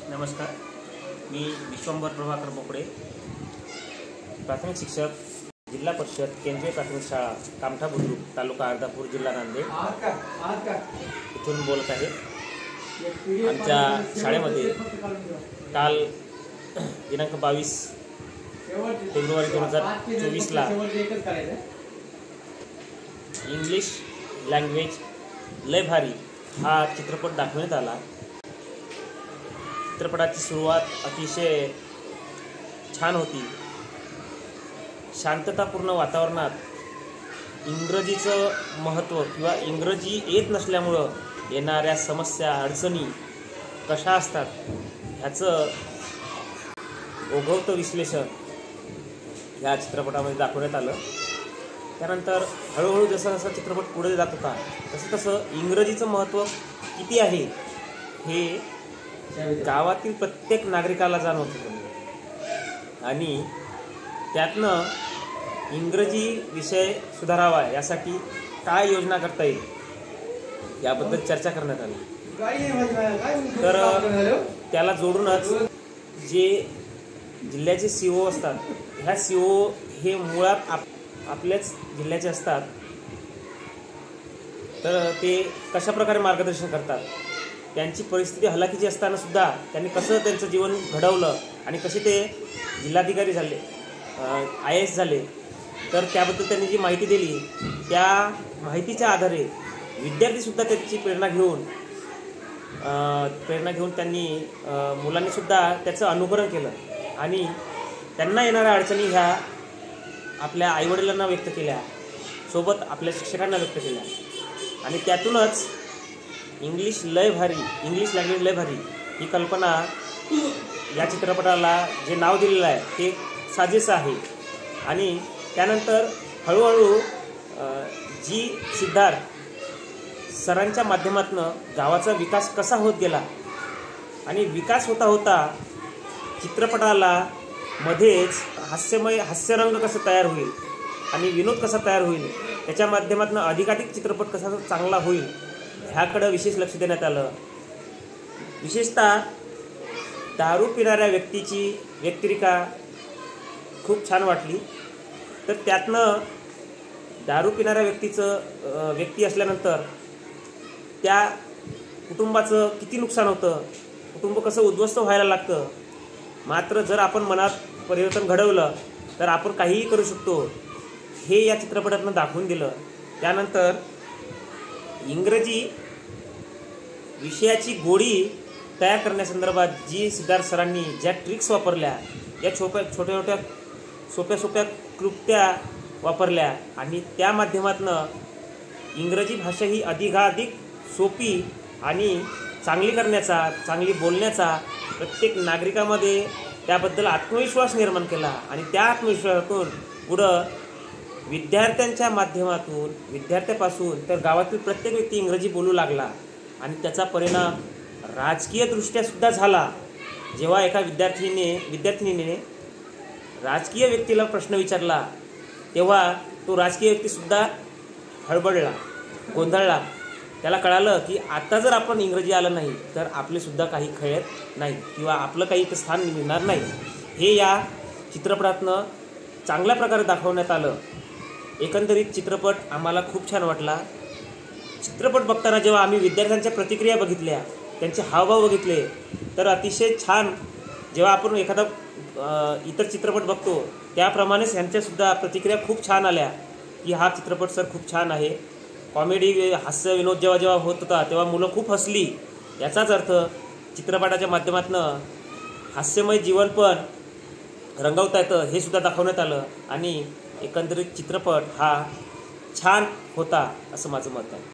नमस्कार, मी विश्वंभर प्रभाकर बोकडे, प्राथमिक शिक्षक, जिल्हा परिषद केंद्रीय प्राथमिक शाळा कामठा बुद्रुक, तालुका अर्धापूर, जिल्हा नांदेड इथून बोलत आहे। आमच्या शाळेमध्ये काल दिनांक 22 फेब्रुवारी 2024ला इंग्लिश लँग्वेज लय भारी हा चित्रपट दाखवण्यात आला। चित्रपटाची सुरुवात अतिशय छान होती। शांततापूर्ण वातावरणात इंग्रजीचं महत्त्व किंवा इंग्रजी येत नसल्यामुळं येणाऱ्या समस्या अडचणी कशा असतात ह्याचं ओघवतं विश्लेषण ह्या चित्रपटामध्ये दाखवण्यात आलं। त्यानंतर हळूहळू जसा चित्रपट पुढे जात होता तसं इंग्रजीचं महत्त्व किती आहे हे गावातील प्रत्येक नागरिकाला जाणवत होतं आणि त्यातनं इंग्रजी विषय सुधारावा यासाठी काय योजना करता येईल याबद्दल चर्चा करण्यात आली। तर त्याला जोडूनच जे जिल्ह्याचे CEO असतात, ह्या CEO हे मुळात आपल्याच जिल्ह्याचे असतात, तर ते कशा प्रकारे मार्गदर्शन करतात, त्यांची परिस्थिती हलाखीची असताना सुद्धा त्यांनी कसं त्यांचं जीवन घडवलं आणि कसे ते जिल्हाधिकारी झाले, IAS झाले, तर त्याबद्दल त्यांनी जी माहिती दिली त्या माहितीच्या आधारे विद्यार्थीसुद्धा त्याची प्रेरणा घेऊन त्यांनी मुलांनीसुद्धा त्याचं अनुकरण केलं आणि त्यांना येणाऱ्या अडचणी ह्या आपल्या आईवडिलांना व्यक्त केल्या, सोबत आपल्या शिक्षकांना व्यक्त केल्या आणि त्यातूनच इंग्लिश लँग्वेज लय भारी ही कल्पना या चित्रपटाला जे नाव दिलेलं आहे ते साजेसं आहे। आणि त्यानंतर हळूहळू जी सिद्धार्थ सरांच्या माध्यमातून गावाचा विकास कसा होत गेला आणि विकास होता होता चित्रपटाला मध्येच हास्यरंग कसं तयार होईल आणि विनोद कसा तयार होईल, त्याच्या माध्यमातून अधिकाधिक चित्रपट कसा चांगला होईल ह्याकडं विशेष लक्ष देण्यात आलं। विशेषतः दारू पिणाऱ्या व्यक्तीची व्यक्तिरेखा खूप छान वाटली। तर त्यातनं दारू पिणाऱ्या व्यक्ती असल्यानंतर त्या कुटुंबाचं किती नुकसान होतं, कुटुंब कसं उद्ध्वस्त व्हायला लागतं, मात्र जर आपण मनात परिवर्तन घडवलं तर आपण काहीही करू शकतो हे या चित्रपटातनं दाखवून दिलं। त्यानंतर इंग्रजी विषयाची गोडी तयार करण्यासंदर्भात जी सिद्धार्थ सरांनी ज्या ट्रिक्स वापरल्या, या छोट्या सोप्या क्लुप्त्या वापरल्या आणि त्या माध्यमातून इंग्रजी भाषा ही अधिकाधिक सोपी आणि चांगली करण्याचा, चांगली बोलण्याचा प्रत्येक नागरिकामध्ये त्याबद्दल आत्मविश्वास निर्माण केला आणि त्या आत्मविश्वासातून पुढं विद्यार्थ्यापासून तर गावातील प्रत्येक व्यक्ती इंग्रजी बोलू लागला आणि त्याचा परिणाम राजकीयदृष्ट्या सुद्धा झाला। जेव्हा एका विद्यार्थिनीने राजकीय व्यक्तीला प्रश्न विचारला तेव्हा तो राजकीय व्यक्तीसुद्धा हळबळला, गोंधळला। त्याला कळालं की आता जर आपण इंग्रजी आलं नाही तर आपले सुद्धा काही खेळत नाही किंवा आपलं काही इथं स्थान मिळणार नाही। हे या चित्रपटातनं चांगल्या प्रकारे दाखवण्यात आलं। एकंदरीत चित्रपट आम्हाला खूप छान वाटला। चित्रपट बघताना जेव्हा आम्ही विद्यार्थ्यांच्या प्रतिक्रिया बघितल्या, त्यांचे हावभाव बघितले, तर अतिशय छान। जेव्हा आपण एखादा इतर चित्रपट बघतो त्याप्रमाणेच ह्यांच्यासुद्धा प्रतिक्रिया खूप छान आल्या की हा चित्रपट सर खूप छान आहे। कॉमेडी, हास्य, विनोद जेव्हा होत होता तेव्हा मुलं खूप हसली। याचाच अर्थ चित्रपटाच्या माध्यमातून हास्यमय जीवन पण रंगवता येतं हे सुद्धा दाखवण्यात आलं आणि एकंदरीत चित्रपट हा छान होता असं माझं मत आहे।